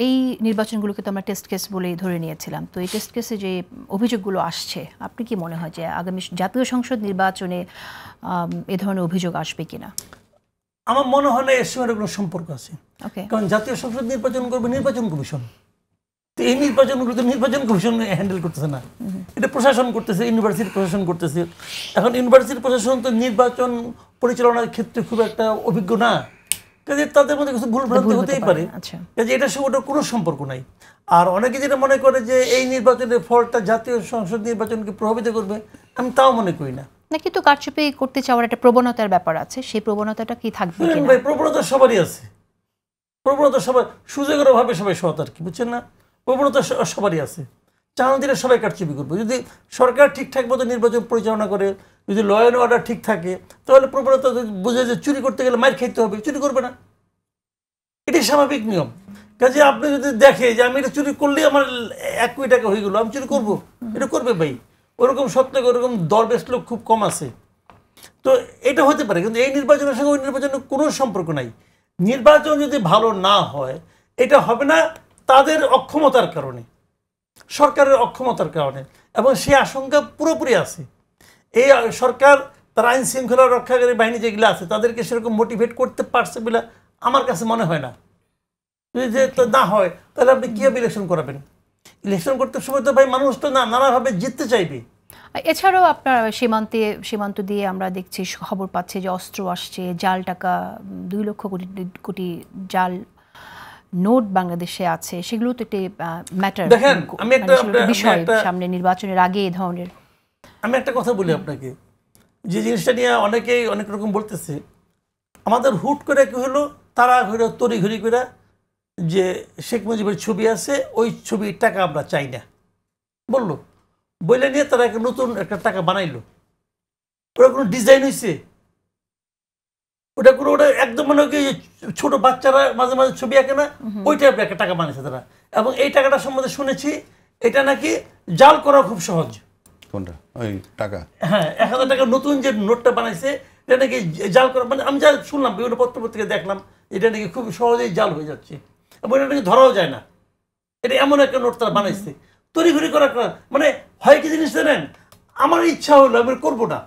এই নির্বাচনগুলোকে তো আমরা টেস্ট কেস বলেই ধরে নিয়েছিলাম, তো এই টেস্ট কেসে যে অভিযোগগুলো আসছে, আপনি কি মনে হয় যে আগামী জাতীয় সংসদ নির্বাচনে এ ধরনের অভিযোগ আসবে কিনা? আমার মনে হয় না এর সঙ্গে কোনো সম্পর্ক আছে। ওকে, কারণ জাতীয় সংসদ নির্বাচন করবে নির্বাচন কমিশন, তো এই নির্বাচনগুলো তো নির্বাচন কমিশন হ্যান্ডেল করতেছে না, এটা প্রশাসন করতেছে, ইউনিভার্সিটি প্রশাসন করতেছে। এখন ইউনিভার্সিটি প্রশাসন তো নির্বাচন পরিচালনার ক্ষেত্রে খুব একটা অভিজ্ঞ না, কাজে তাদের মধ্যে কিছু ভুলভ্রান্তি হতেই পারে। কাজে এটার সঙ্গে ওটার কোনো সম্পর্ক নাই। আর অনেকে যেটা মনে করে যে এই নির্বাচনের ফলটা জাতীয় সংসদ নির্বাচনকে প্রভাবিত করবে, আমি তাও মনে করি না। নাকি তো কারচুপি করতে চাওয়ার একটা প্রবণতার ব্যাপার আছে, সেই প্রবণতাটা কি থাকবে কিনা? ভাই, প্রবণতা সবারই আছে, প্রবণতা সবাই সুযোগের অভাবে সবাই সৎ আর কি, বুঝছেন না? প্রবণতা সবারই আছে, চান দিলে সবাই কারচুপি করবে। যদি সরকার ঠিকঠাক মতো নির্বাচন পরিচালনা করে, যদি ল অ্যান্ড অর্ডার ঠিক থাকে, তাহলে প্রবণতা বুঝে যে চুরি করতে গেলে মার খাইতে হবে, চুরি করবে না, এটাই স্বাভাবিক নিয়ম। কাজে আপনি যদি দেখে যে আমি এটা চুরি করলেই আমার 1 কোটি টাকা হয়ে গেলো, আমি চুরি করবো, এটা করবে ভাই। ওরকম সত্ত্বেও ওরকম দরবেশ লোক খুব কম আছে, তো এটা হতে পারে। কিন্তু এই নির্বাচনের সঙ্গে ওই নির্বাচনের কোনো সম্পর্ক নাই। নির্বাচন যদি ভালো না হয়, এটা হবে না তাদের অক্ষমতার কারণে, সরকারের অক্ষমতার কারণে, এবং সেই আশঙ্কা পুরোপুরি আছে। এই সরকার তার আইন শৃঙ্খলা রক্ষাকারী বাহিনী যেগুলো আছে তাদেরকে সেরকম মোটিভেট করতে পারছে বলে আমার কাছে মনে হয় না। যদি না হয় তাহলে আপনি কীভাবে ইলেকশন করাবেন? ইলেকশন করতে সময় তো ভাই মানুষ তো নানাভাবে জিততে চাইবে। এছাড়াও আপনার সীমান্ত দিয়ে আমরা দেখছি, খবর পাচ্ছি যে অস্ত্র আসছে, জাল টাকা, 2 লক্ষ কোটি জাল নোট বাংলাদেশে আছে, সেগুলো তো একটি ম্যাটার। দেখেন, আমি একটা বিষয় সামনে নির্বাচনের আগে এই ধরনের। আমি একটা কথা বলি আপনাকে, যে জিনিসটা নিয়ে অনেকেই অনেক রকম বলতেছে, আমাদের হুট করে কি হলো, তারা হইলো তড়িঘড়ি করে যে শেখ মুজিবের ছবি আছে, ওই ছবির টাকা আমরা চাই না বললো, বলে নিয়ে তারা একটা নতুন একটা টাকা বানাইলো। ওটা কোনো ডিজাইন হয়েছে? ওটা কোনো ওটা একদম মনে হয় ছোট বাচ্চারা মাঝে মাঝে ছবি আঁকে না, ওই টাইপের একটা টাকা বানিয়েছে তারা। এবং এই টাকাটা সম্বন্ধে শুনেছি এটা নাকি জাল করা খুব সহজ। কোনটা? ওই টাকা? হ্যাঁ, 1000 টাকার নতুন যে নোটটা বানাইছে এটা নাকি জাল করা, মানে আমি যা শুনলাম বিভিন্ন পত্রপত্রিকায় দেখলাম, এটা নাকি খুব সহজেই জাল হয়ে যাচ্ছে এবং এটা নাকি ধরাও যায় না। এটা এমন একটা নোট তারা বানাইছে, তড়িঘড়ি করা, মানে হয় কি জিনিস জানেন, আমার ইচ্ছা হলো আমি করবো না,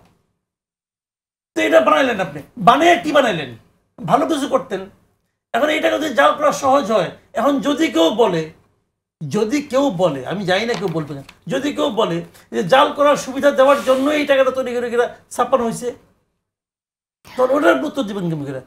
তো এটা বানাইলেন আপনি, বানিয়ে কি বানাইলেন? ভালো কিছু করতেন। এখন এটা যদি জাল করা সহজ হয়, এখন যদি কেউ বলে, আমি জানি না কেউ বলবে না, যদি কেউ বলে যে জাল করার সুবিধা দেওয়ার জন্য এই টাকাটা তৈরি করে ছাপানো হয়েছে, তখন ওটার উত্তর দিবেন কেমন করে?